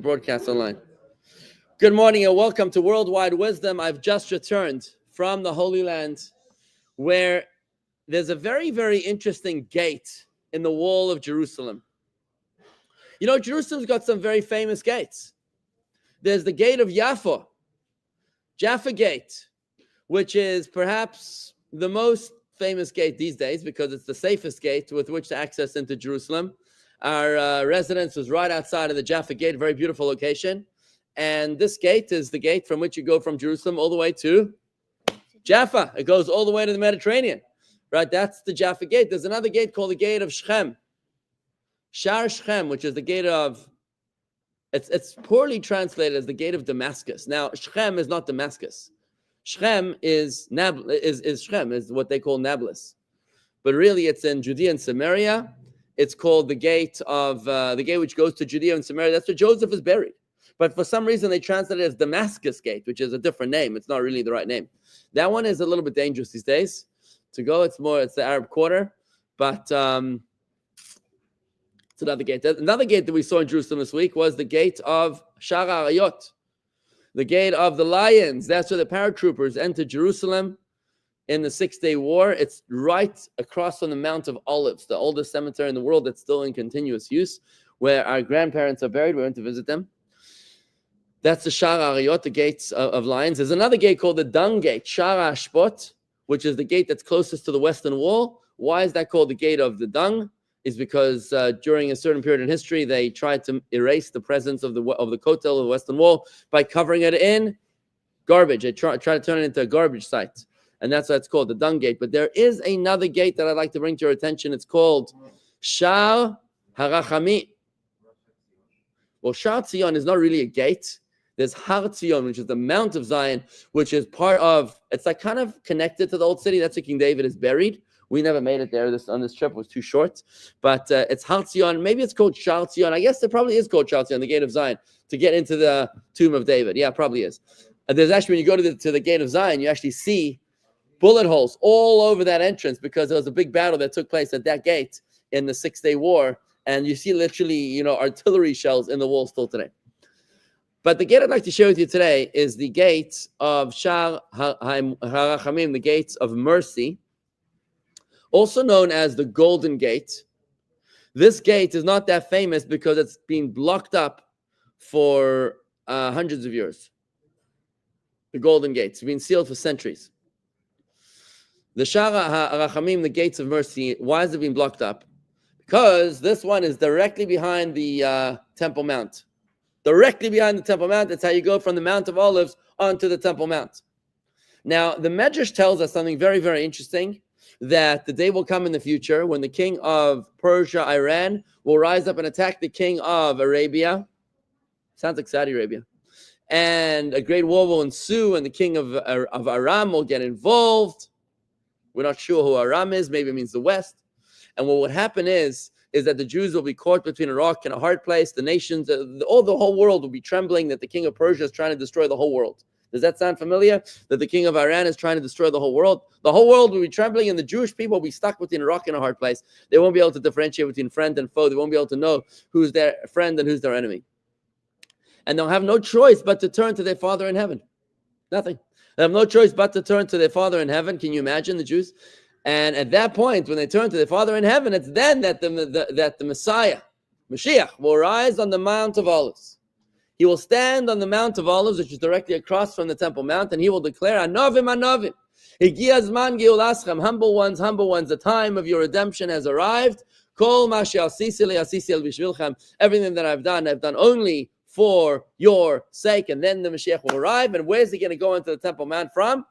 broadcast online. Good morning and welcome to Worldwide Wisdom. I've just returned from the Holy Land where there's a very, very interesting gate in the wall of Jerusalem. You know, Jerusalem's got some very famous gates. There's the gate of Jaffa Gate, which is perhaps the most famous gate these days because it's the safest gate with which to access into Jerusalem. Our residence was right outside of the Jaffa Gate, a very beautiful location. And this gate is the gate from which you go from Jerusalem all the way to Jaffa. It goes all the way to the Mediterranean, right? That's the Jaffa Gate. There's another gate called the Gate of Shechem, Shar Shechem, which is the gate of, it's poorly translated as the Gate of Damascus. Now, Shechem is not Damascus. Shechem is Shechem, is what they call Nablus. But really, it's in Judea and Samaria. It's called the gate of the gate which goes to Judea and Samaria. That's where Joseph is buried. But for some reason, they translate it as Damascus Gate, which is a different name. It's not really the right name. That one is a little bit dangerous these days to go. It's the Arab Quarter, but it's another gate. Another gate that we saw in Jerusalem this week was the gate of Shar Arayot, the gate of the lions. That's where the paratroopers entered Jerusalem in the 6-day war. It's right across from the Mount of Olives, the oldest cemetery in the world that's still in continuous use, where our grandparents are buried. We went to visit them. That's the Shar Arayot, the gates of lions. There's another gate called the Dung Gate, Shar Ashpot, which is the gate that's closest to the western wall. Why is that called the gate of the dung? Is because during a certain period in history, they tried to erase the presence of the Kotel of the western wall by covering it in garbage. They tried to turn it into a garbage site. And that's why it's called the Dung Gate. But there is another gate that I'd like to bring to your attention. It's called Shar HaRachamim. Well, Shar Tzion is not really a gate. There's Har Tzion, which is the Mount of Zion, which is part of, it's like kind of connected to the old city. That's where King David is buried. We never made it there on this trip. It was too short. But it's Har Tzion. Maybe it's called Shar Tzion. I guess it probably is called Shar Tzion, the Gate of Zion, to get into the tomb of David. Yeah, it probably is. There's actually, when you go to the Gate of Zion, you actually see bullet holes all over that entrance because there was a big battle that took place at that gate in the 6-day war. And you see literally, artillery shells in the wall still today. But the gate I'd like to share with you today is the gate of Shar HaRachamim, the gates of mercy, also known as the Golden Gate. This gate is not that famous because it's been blocked up for hundreds of years. The Golden Gate. It's been sealed for centuries. The Shar HaRachamim, the gates of mercy, why has it been blocked up? Because this one is directly behind the Temple Mount. Directly behind the Temple Mount. That's how you go from the Mount of Olives onto the Temple Mount. Now, the Medrash tells us something very, very interesting, that the day will come in the future when the king of Persia, Iran, will rise up and attack the king of Arabia. Sounds like Saudi Arabia. And a great war will ensue, and the king of Aram will get involved. We're not sure who Aram is. Maybe it means the West. And what would happen is that the Jews will be caught between a rock and a hard place. The nations, the whole world will be trembling that the king of Persia is trying to destroy the whole world. Does that sound familiar? That the king of Iran is trying to destroy the whole world? The whole world will be trembling, and the Jewish people will be stuck between a rock and a hard place. They won't be able to differentiate between friend and foe. They won't be able to know who's their friend and who's their enemy. And they'll have no choice but to turn to their Father in heaven. Nothing. They have no choice but to turn to their Father in heaven. Can you imagine the Jews? And at that point, when they turn to their Father in heaven, it's then that the Messiah, Mashiach, will rise on the Mount of Olives. He will stand on the Mount of Olives, which is directly across from the Temple Mount, and he will declare, Anovim, Anovim, Higia Zman Geulaschem, humble ones, the time of your redemption has arrived. Kol ma she'asisi li asisi el bishvilchem, everything that I've done only for your sake. And then the Mashiach will arrive, and where's he going to go into the Temple Mount from?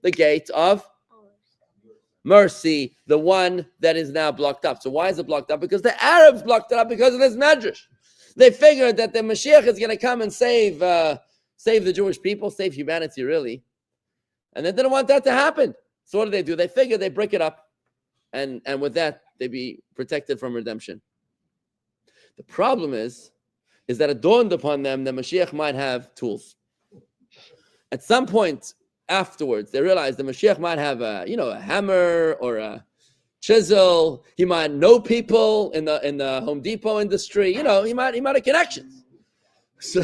The gate of mercy, the one that is now blocked up. So why is it blocked up? Because the Arabs blocked it up because of this Medrash. They figured that the Mashiach is going to come and save the Jewish people, save humanity, really. And they didn't want that to happen. So what do? They figured they break it up. And with that, they'd be protected from redemption. The problem is that it dawned upon them that Mashiach might have tools. At some point, afterwards, they realized the Mashiach might have a hammer or a chisel. He might know people in the Home Depot industry. He might have connections. So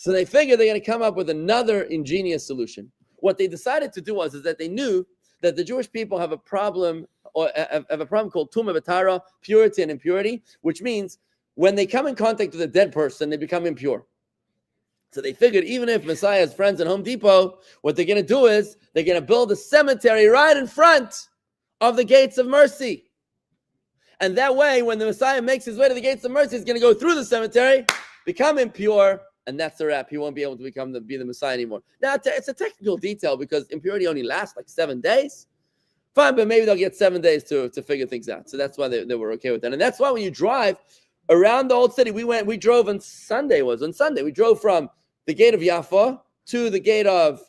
they figured they're going to come up with another ingenious solution. What they decided to do is that they knew that the Jewish people have a problem, or have a problem called tumah v'tara, purity and impurity, which means when they come in contact with a dead person, they become impure. So they figured even if Messiah has friends at Home Depot, what they're going to do is they're going to build a cemetery right in front of the gates of mercy. And that way, when the Messiah makes his way to the gates of mercy, he's going to go through the cemetery, become impure, and that's the wrap. He won't be able to be the Messiah anymore. Now, it's a technical detail because impurity only lasts like 7 days. Fine, but maybe they'll get 7 days to figure things out. So that's why they were okay with that. And that's why when you drive around the old city, we drove on Sunday. We drove from the gate of Yafa to the gate of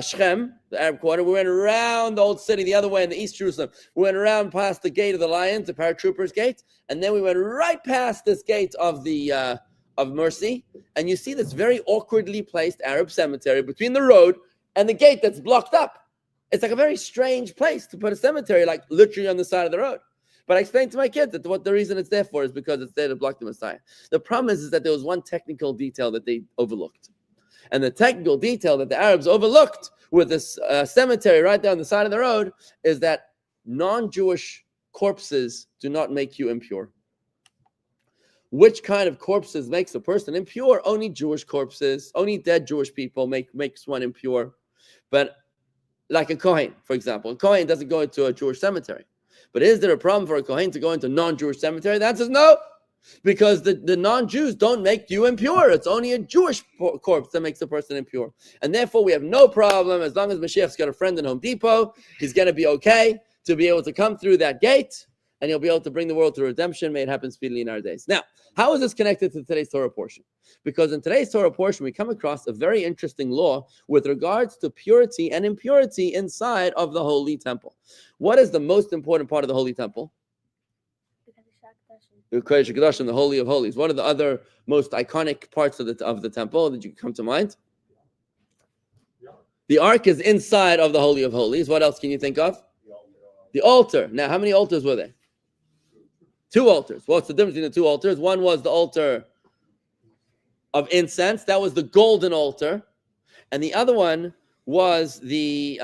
Shechem, the Arab quarter. We went around the old city the other way in the East Jerusalem. We went around past the gate of the Lions, the paratroopers gate, and then we went right past this gate of the of Mercy. And you see this very awkwardly placed Arab cemetery between the road and the gate that's blocked up. It's like a very strange place to put a cemetery, like literally on the side of the road. But I explained to my kids that what the reason it's there for is because it's there to block the Messiah. The problem is that there was one technical detail that they overlooked. And the technical detail that the Arabs overlooked with this cemetery right down the side of the road is that non-Jewish corpses do not make you impure. Which kind of corpses makes a person impure? Only Jewish corpses, only dead Jewish people makes one impure. But like a Kohen, for example. A Kohen doesn't go into a Jewish cemetery. But is there a problem for a Kohen to go into a non-Jewish cemetery? The answer is no. Because the non-Jews don't make you impure. It's only a Jewish corpse that makes a person impure. And therefore, we have no problem. As long as Mashiach's got a friend in Home Depot, he's going to be okay to be able to come through that gate, and he'll be able to bring the world to redemption. May it happen speedily in our days. Now, how is this connected to today's Torah portion? Because in today's Torah portion, we come across a very interesting law with regards to purity and impurity inside of the Holy Temple. What is the most important part of the Holy Temple? The Kodesh HaKadoshim, the Holy of Holies. What are the other most iconic parts of the temple that you come to mind? The Ark is inside of the Holy of Holies. What else can you think of? The altar. Now, how many altars were there? 2 altars. What's the difference between the 2 altars? One was the altar of incense. That was the golden altar. And the other one was the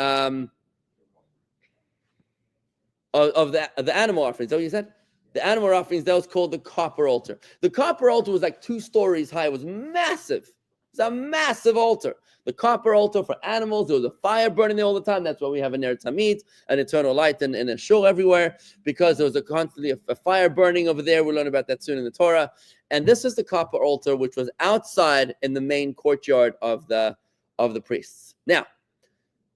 of the animal offerings. Is that what you said? The animal offerings, that was called the copper altar. The copper altar was like 2 stories high. It was massive. It was a massive altar. The copper altar for animals. There was a fire burning there all the time. That's why we have a Ner Tamid, an eternal light in a shul everywhere, because there was constantly a fire burning over there. We'll learn about that soon in the Torah. And this is the copper altar, which was outside in the main courtyard of the priests. Now,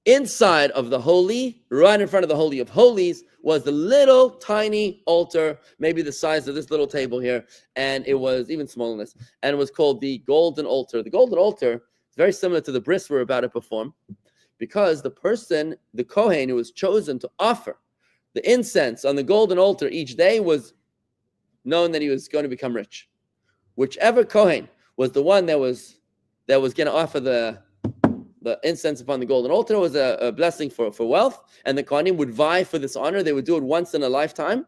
inside of the holy, right in front of the Holy of Holies, was the little tiny altar, maybe the size of this little table here, and it was even smaller than this, and it was called the golden altar. The golden altar is very similar to the bris we're about to perform, because the person, the Kohen, who was chosen to offer the incense on the golden altar each day was known that he was going to become rich. Whichever Kohen was the one that was going to offer the incense upon the golden altar was a blessing for wealth, and the Kohanim would vie for this honor. They would do it once in a lifetime,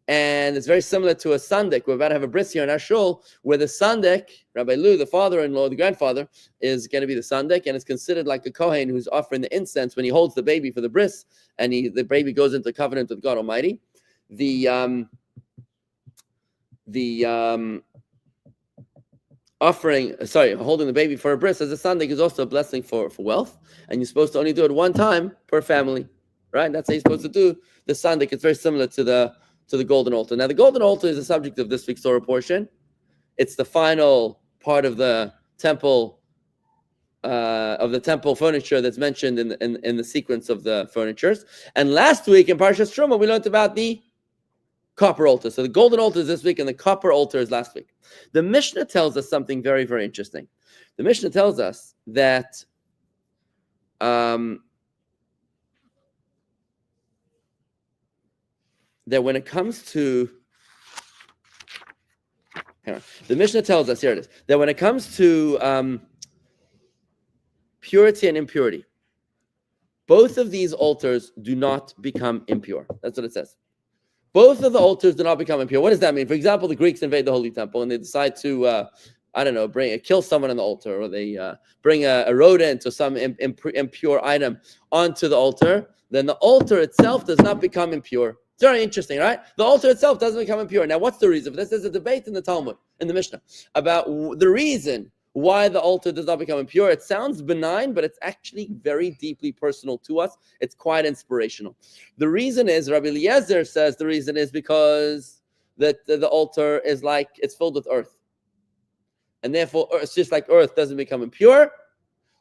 and it's very similar to a sandik. We're about to have a bris here in our shul, where the sandik, Rabbi Lou, the father-in-law, the grandfather, is going to be the sandik, and it's considered like a Kohen who's offering the incense when he holds the baby for the bris, and the baby goes into covenant with God Almighty. Holding the baby for a bris as a sandik is also a blessing for wealth, and you're supposed to only do it one time per family, right? That's how you're supposed to do the sandik. It's very similar to the golden altar. Now, the golden altar is the subject of this week's Torah portion. It's the final part of the temple furniture that's mentioned in the sequence of the furnitures. And last week in Parshas Truma, we learned about the copper altar. So the golden altar is this week, and the copper altar is last week. The Mishnah tells us something very, very interesting. The Mishnah tells us that when it comes to the Mishnah tells us, here it is, that when it comes to purity and impurity, both of these altars do not become impure. That's what it says. Both of the altars do not become impure. What does that mean? For example, the Greeks invade the Holy Temple and they decide to I don't know, kill someone on the altar, or they bring a rodent or some impure item onto the altar, then the altar itself does not become impure. It's very interesting, right? The altar itself doesn't become impure. Now, what's the reason for this? There's a debate in the Talmud, in the Mishnah, about the reason why the altar does not become impure. It sounds benign, but it's actually very deeply personal to us. It's quite inspirational. The reason is, Rabbi Eliezer says the reason is because the altar is like, it's filled with earth. And therefore, it's just like earth doesn't become impure,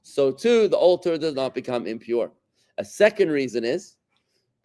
so too the altar does not become impure. A second reason is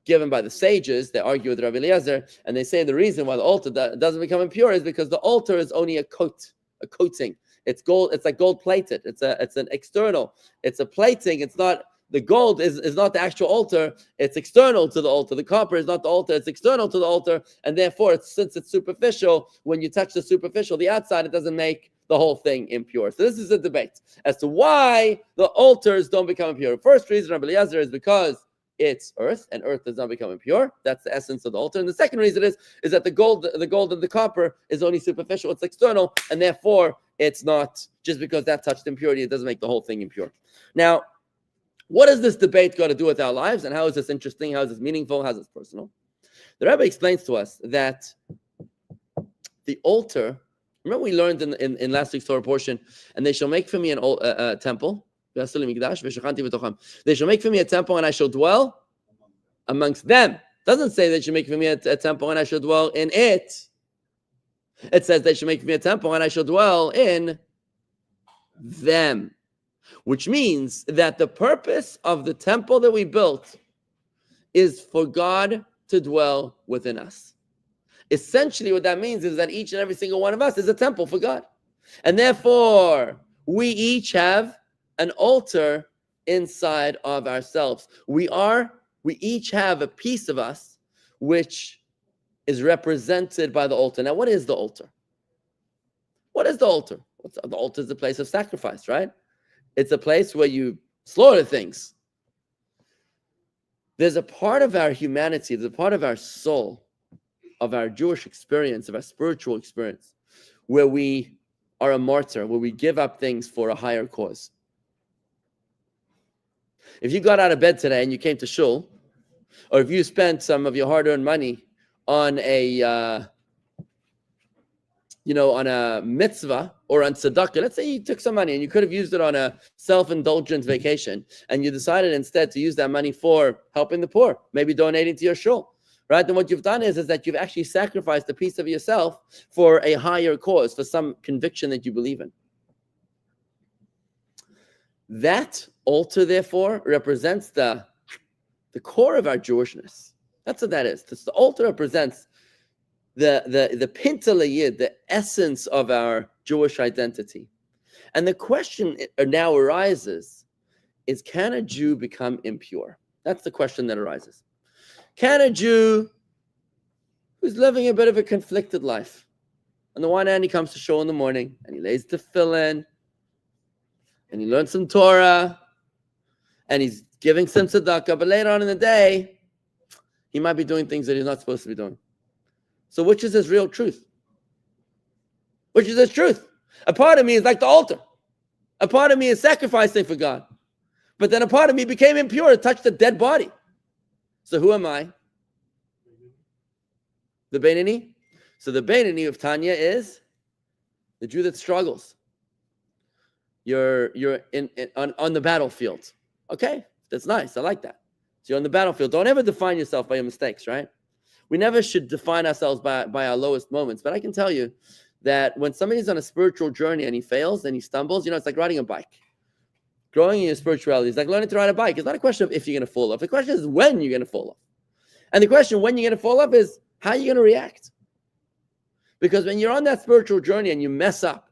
given by the sages. They argue with Rabbi Eliezer, and they say the reason why the altar doesn't become impure is because the altar is only a coating. It's gold. It's like gold plated. It's an external. It's a plating. It's not, the gold is not the actual altar. It's external to the altar. The copper is not the altar. It's external to the altar, and therefore, since it's superficial, when you touch the superficial, the outside, it doesn't make the whole thing impure. So this is a debate as to why the altars don't become impure. First reason, Rabbi Eliezer, is because it's earth, and earth does not become impure. That's the essence of the altar. And the second reason is that the gold and the copper is only superficial. It's external, and therefore it's not, just because that touched impurity, it doesn't make the whole thing impure. Now, what does this debate got to do with our lives, and how is this interesting? How is this meaningful? How is this personal? The Rebbe explains to us that the altar, remember we learned in last week's Torah portion, and they shall make for me a temple. They shall make for me a temple, and I shall dwell amongst them. It doesn't say they should make for me a temple, and I shall dwell in it. It says they should make for me a temple, and I shall dwell in them. Which means that the purpose of the temple that we built is for God to dwell within us. Essentially, what that means is that each and every single one of us is a temple for God. And therefore, we each have an altar inside of ourselves. We each have a piece of us which is represented by the altar. Now, what is the altar? What is the altar? The altar is a place of sacrifice, right? It's a place where you slaughter things. There's a part of our humanity, there's a part of our soul, of our Jewish experience, of our spiritual experience, where we are a martyr, where we give up things for a higher cause. If you got out of bed today and you came to shul, or if you spent some of your hard-earned money on a mitzvah or on tzedakah, let's say you took some money and you could have used it on a self-indulgent vacation, and you decided instead to use that money for helping the poor, maybe donating to your shul, right? Then what you've done is that you've actually sacrificed a piece of yourself for a higher cause, for some conviction that you believe in. That altar, therefore, represents the core of our Jewishness. That's what that is. The altar represents the pinta yid, the essence of our Jewish identity. And the question now arises is, can a Jew become impure? That's the question that arises. Can a Jew who's living a bit of a conflicted life, on the one hand he comes to shul in the morning and he lays tefillin and he learns some Torah and he's giving some tzedakah, but later on in the day he might be doing things that he's not supposed to be doing. So which is his real truth? Which is his truth? A part of me is like the altar. A part of me is sacrificing for God. But then a part of me became impure, it touched a dead body. So who am I? The Beinoni? So the Beinoni of Tanya is the Jew that struggles. You're on the battlefield. Okay, that's nice. I like that. So you're on the battlefield. Don't ever define yourself by your mistakes, right? We never should define ourselves by our lowest moments. But I can tell you that when somebody's on a spiritual journey and he fails and he stumbles, it's like riding a bike. Growing in your spirituality is like learning to ride a bike. It's not a question of if you're going to fall off. The question is when you're going to fall off. And the question when you're going to fall off is how you're going to react. Because when you're on that spiritual journey and you mess up,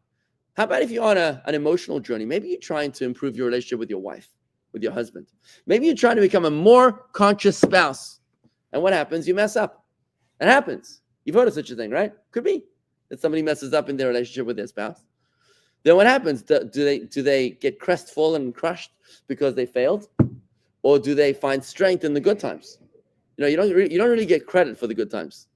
how about if you're on an emotional journey? Maybe you're trying to improve your relationship with your wife, with your husband. Maybe you're trying to become a more conscious spouse. And what happens? You mess up. It happens. You've heard of such a thing, right? Could be that somebody messes up in their relationship with their spouse. Then what happens? Do they get crestfallen and crushed because they failed, or do they find strength in the good times? You don't really get credit for the good times.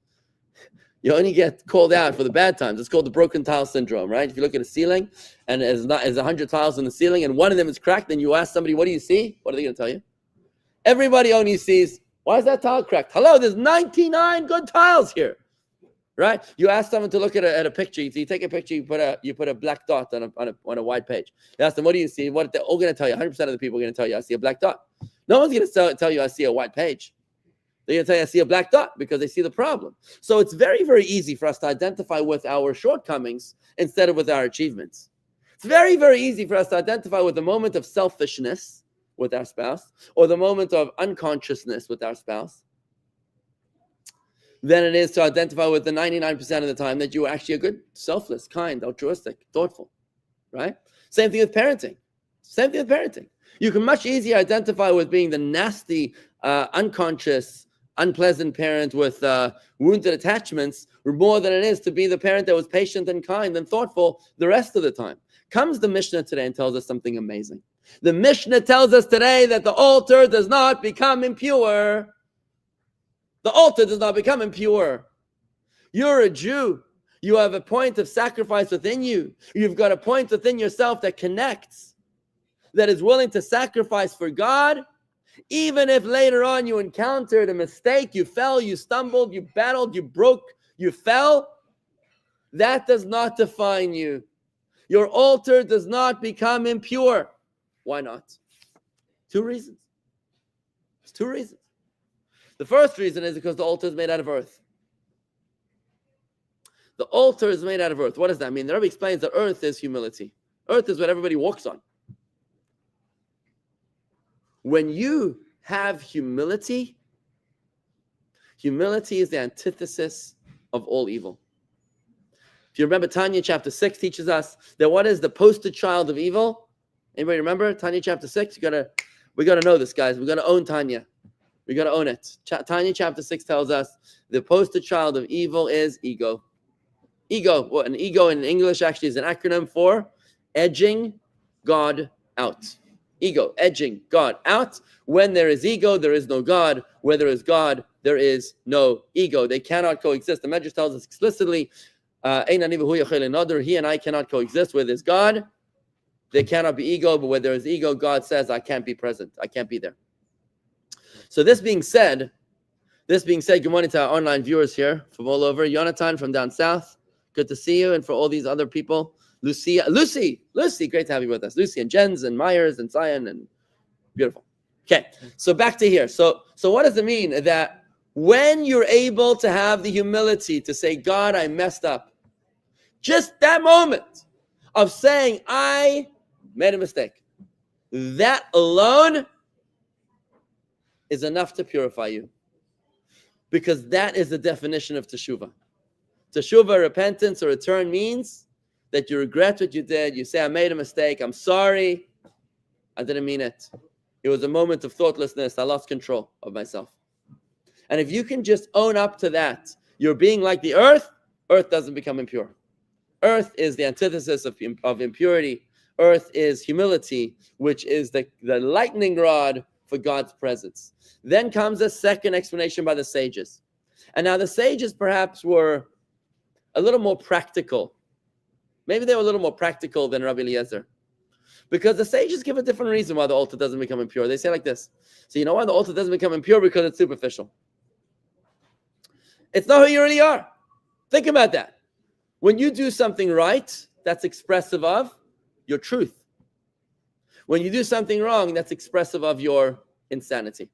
You only get called out for the bad times. It's called the broken tile syndrome, right? If you look at a ceiling and there's 100 tiles in the ceiling and one of them is cracked, then you ask somebody, what do you see? What are they going to tell you? Everybody only sees, why is that tile cracked? Hello, there's 99 good tiles here, right? You ask someone to look at a picture. You take a picture, you put a black dot on a white page. You ask them, what do you see? What they're all going to tell you, 100% of the people are going to tell you, I see a black dot. No one's going to tell you, I see a white page. They're going to tell you, I see a black dot, because they see the problem. So it's very, very easy for us to identify with our shortcomings instead of with our achievements. It's very, very easy for us to identify with the moment of selfishness with our spouse or the moment of unconsciousness with our spouse than it is to identify with the 99% of the time that you were actually a good, selfless, kind, altruistic, thoughtful, right? Same thing with parenting. You can much easier identify with being the nasty, unconscious, unpleasant parent with wounded attachments more than it is to be the parent that was patient and kind and thoughtful the rest of the time. Comes the Mishnah today and tells us something amazing. The Mishnah tells us today that the altar does not become impure. The altar does not become impure. You're a Jew. You have a point of sacrifice within you. You've got a point within yourself that connects, that is willing to sacrifice for God. Even if later on you encountered a mistake, you fell, you stumbled, you battled, you broke, you fell, that does not define you. Your altar does not become impure. Why not? Two reasons. There's two reasons. The first reason is because the altar is made out of earth. The altar is made out of earth. What does that mean? The Rebbe explains that earth is humility. Earth is what everybody walks on. When you have humility, humility is the antithesis of all evil. If you remember, Tanya chapter 6 teaches us that what is the poster child of evil? Anybody remember Tanya chapter 6? We gotta know this, guys. We gotta own Tanya. We gotta own it. Tanya chapter 6 tells us the poster child of evil is ego. Ego. Well, an ego in English actually is an acronym for edging God out. Ego, edging God out. When there is ego, there is no God. Where there is God, there is no ego. They cannot coexist. The Medrash tells us explicitly, he and I cannot coexist. Where there's God, there cannot be ego. But where there is ego, God says, I can't be present. I can't be there. So this being said, good morning to our online viewers here from all over. Jonathan from down south, good to see you. And for all these other people, Lucy, great to have you with us. Lucy and Jens and Myers and Zion and beautiful. Okay, so back to here. So what does it mean that when you're able to have the humility to say, God, I messed up, just that moment of saying, I made a mistake, that alone is enough to purify you. Because that is the definition of teshuvah. Teshuvah, repentance or return, means that you regret what you did. You say, I made a mistake. I'm sorry. I didn't mean it. It was a moment of thoughtlessness. I lost control of myself. And if you can just own up to that, you're being like the earth, earth doesn't become impure. Earth is the antithesis of impurity. Earth is humility, which is the lightning rod for God's presence. Then comes a second explanation by the sages. And now the sages perhaps were a little more practical. Maybe they were a little more practical than Rabbi Eliezer. Because the sages give a different reason why the altar doesn't become impure. They say like this. So you know why the altar doesn't become impure? Because it's superficial. It's not who you really are. Think about that. When you do something right, that's expressive of your truth. When you do something wrong, that's expressive of your insanity.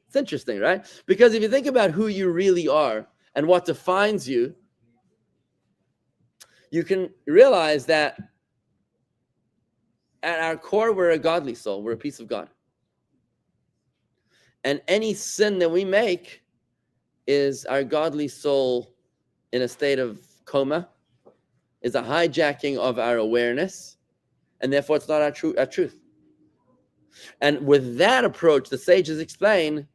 It's interesting, right? Because if you think about who you really are and what defines you, you can realize that at our core, we're a godly soul. We're a piece of God. And any sin that we make is our godly soul in a state of coma, is a hijacking of our awareness, and therefore it's not our truth. And with that approach, the sages explain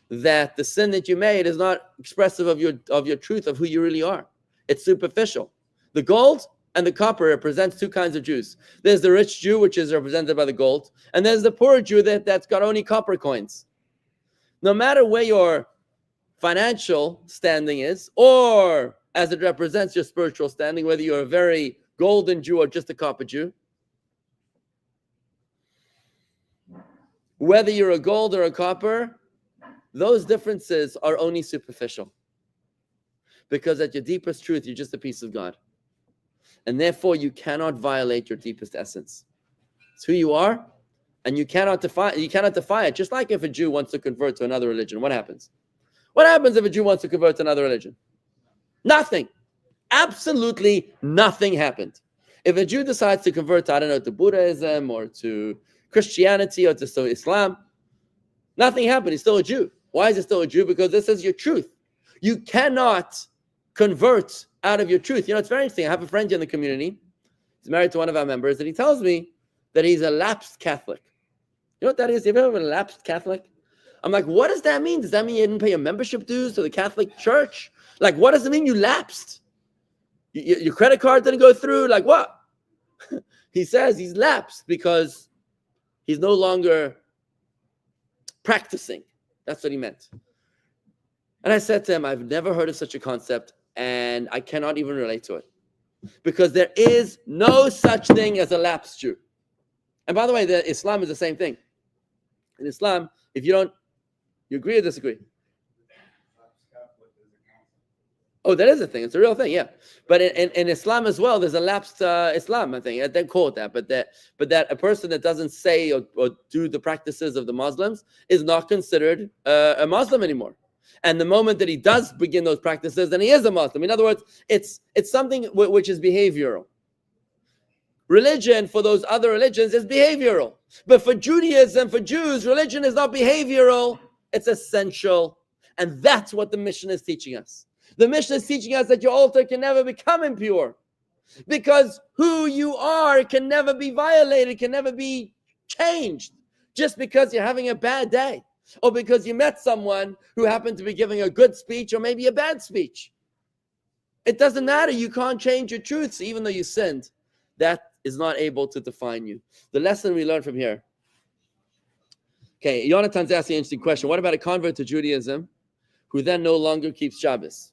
that the sin that you made is not expressive of your truth, of who you really are. It's superficial. The gold and the copper represents two kinds of Jews. There's the rich Jew, which is represented by the gold, and there's the poor Jew that's got only copper coins. No matter where your financial standing is, or as it represents your spiritual standing, whether you're a very golden Jew or just a copper Jew. Whether you're a gold or a copper, those differences are only superficial. Because at your deepest truth, you're just a piece of God. And therefore, you cannot violate your deepest essence. It's who you are, and you cannot defy it. Just like if a Jew wants to convert to another religion, what happens? What happens if a Jew wants to convert to another religion? Nothing. Absolutely nothing happened. If a Jew decides to convert to, I don't know, to Buddhism or to Christianity or to Islam, nothing happened. He's still a Jew. Why is he still a Jew? Because this is your truth. You cannot convert out of your truth. You know, it's very interesting. I have a friend in the community. He's married to one of our members, and he tells me that he's a lapsed Catholic. You know what that is? Have you ever been a lapsed Catholic? I'm like, what does that mean? Does that mean you didn't pay your membership dues to the Catholic Church? Like, what does it mean you lapsed? Your credit card didn't go through? Like, what? He says he's lapsed because he's no longer practicing. That's what he meant. And I said to him, I've never heard of such a concept, and I cannot even relate to it. Because there is no such thing as a lapsed Jew. And by the way, Islam is the same thing. In Islam, if you don't, you agree or disagree? Oh, that is a thing. It's a real thing, yeah. But in Islam as well, there's a lapsed Islam, I think. They call it that. But that a person that doesn't say or do the practices of the Muslims is not considered a Muslim anymore. And the moment that he does begin those practices, then he is a Muslim. In other words, it's something which is behavioral. Religion for those other religions is behavioral. But for Judaism, for Jews, religion is not behavioral. It's essential. And that's what the mission is teaching us. The mission is teaching us that your altar can never become impure. Because who you are can never be violated, can never be changed. Just because you're having a bad day. Or because you met someone who happened to be giving a good speech or maybe a bad speech. It doesn't matter. You can't change your truths even though you sinned. That is not able to define you. The lesson we learn from here. Okay, Jonathan's asking an interesting question. What about a convert to Judaism who then no longer keeps Shabbos?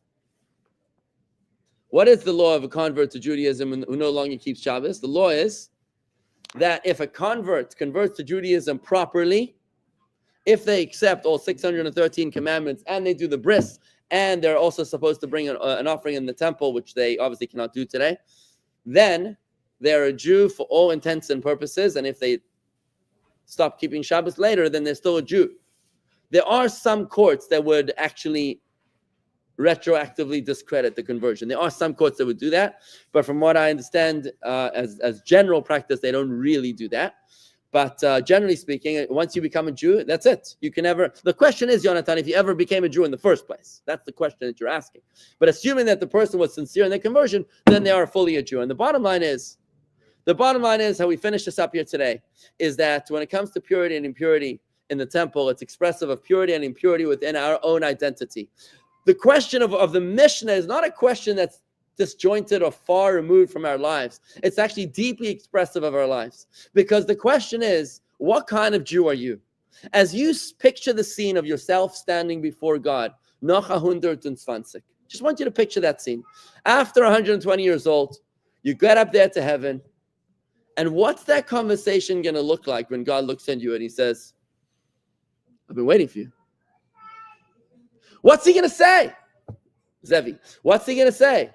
What is the law of a convert to Judaism who no longer keeps Shabbos? The law is that if a convert converts to Judaism properly, if they accept all 613 commandments and they do the bris, and they're also supposed to bring an offering in the temple, which they obviously cannot do today, then they're a Jew for all intents and purposes. And if they stop keeping Shabbos later, then they're still a Jew. There are some courts that would actually retroactively discredit the conversion. There are some courts that would do that. But from what I understand, as general practice, they don't really do that. But generally speaking, once you become a Jew, that's it. You can never. The question is, Jonathan, if you ever became a Jew in the first place. That's the question that you're asking. But assuming that the person was sincere in their conversion, then they are fully a Jew. And the bottom line is how we finish this up here today, is that when it comes to purity and impurity in the temple, it's expressive of purity and impurity within our own identity. The question of the Mishnah is not a question that's disjointed or far removed from our lives. It's actually deeply expressive of our lives. Because the question is, what kind of Jew are you? As you picture the scene of yourself standing before God, noch 120. Just want you to picture that scene. After 120 years old, you get up there to heaven, and what's that conversation going to look like when God looks at you and he says, I've been waiting for you. What's he going to say? Zevi, what's he going to say?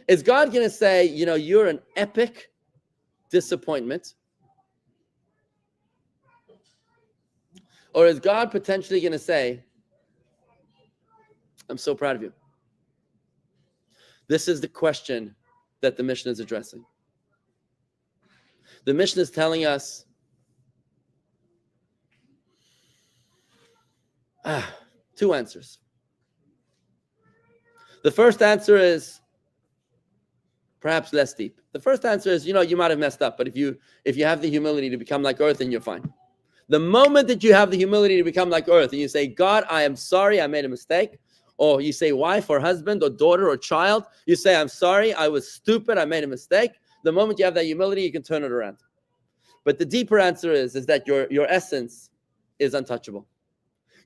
Is God going to say, you're an epic disappointment? Or is God potentially going to say, I'm so proud of you? This is the question that the Mishnah is addressing. The Mishnah is telling us, two answers. The first answer is perhaps less deep. The first answer is, you might have messed up, but if you have the humility to become like earth, then you're fine. The moment that you have the humility to become like earth and you say, God, I am sorry, I made a mistake, or you say wife or husband or daughter or child, you say, I'm sorry, I was stupid, I made a mistake. The moment you have that humility, you can turn it around. But the deeper answer is that your essence is untouchable.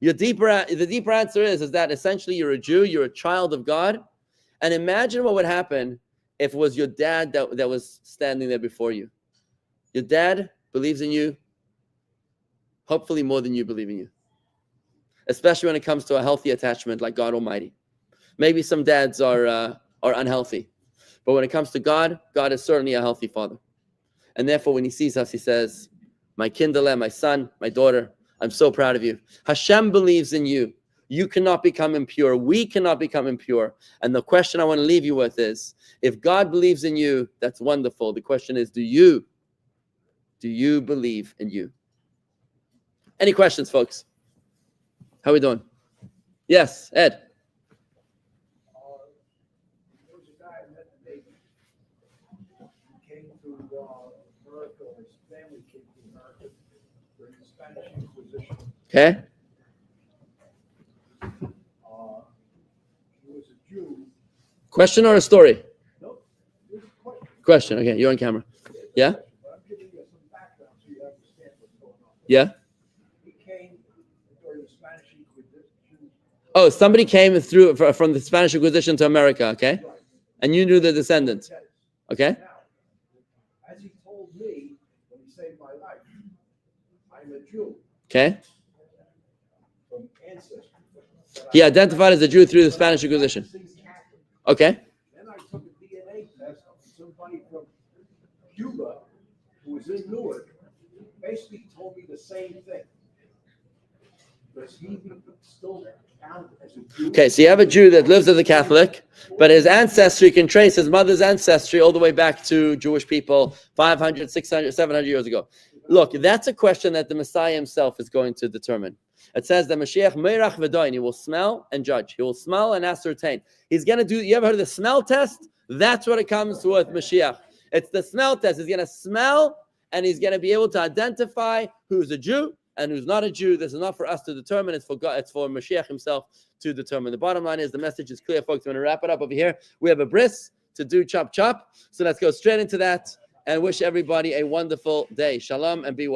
The deeper answer is that essentially you're a Jew, you're a child of God. And imagine what would happen if it was your dad that was standing there before you. Your dad believes in you, hopefully more than you believe in you. Especially when it comes to a healthy attachment like God Almighty. Maybe some dads are unhealthy. But when it comes to God, God is certainly a healthy father. And therefore, when he sees us, he says, my kindle, my son, my daughter, I'm so proud of you. Hashem believes in you. You cannot become impure. We cannot become impure. And the question I want to leave you with is, if God believes in you, that's wonderful. The question is, do you believe in you? Any questions, folks? How are we doing? Yes, Ed. There was a guy I met in Navy. He came to America, his family came to America during the Spanish Inquisition. Okay. He was a Jew. Question or a story? No, it was a question. Question. Okay, you're on camera. Yeah? But I'm giving you some background so you understand what's going on. Yeah? He came during the Spanish Inquisition. Oh, somebody came through from the Spanish Inquisition to America, okay? Right. And you knew the descendants, Yes. okay? Now, as he told me when he saved my life, I'm a Jew Okay? from ancestry. He identified as a Jew through the Spanish Inquisition. Okay? Then I took a DNA test of somebody from Cuba who was in Newark, basically told me the same thing. Does he still count as a Jew? Okay, so you have a Jew that lives as a Catholic, but his ancestry can trace his mother's ancestry all the way back to Jewish people 500, 600, 700 years ago. Look, that's a question that the Messiah himself is going to determine. It says that Mashiach meirach v'doin, he will smell and judge. He will smell and ascertain. He's going to do, you ever heard of the smell test? That's what it comes with Mashiach. It's the smell test. He's going to smell and he's going to be able to identify who's a Jew and who's not a Jew. This is not for us to determine. It's for God. It's for Mashiach himself to determine. The bottom line is the message is clear, folks. I'm going to wrap it up over here. We have a bris to do chop chop. So let's go straight into that and wish everybody a wonderful day. Shalom and be well.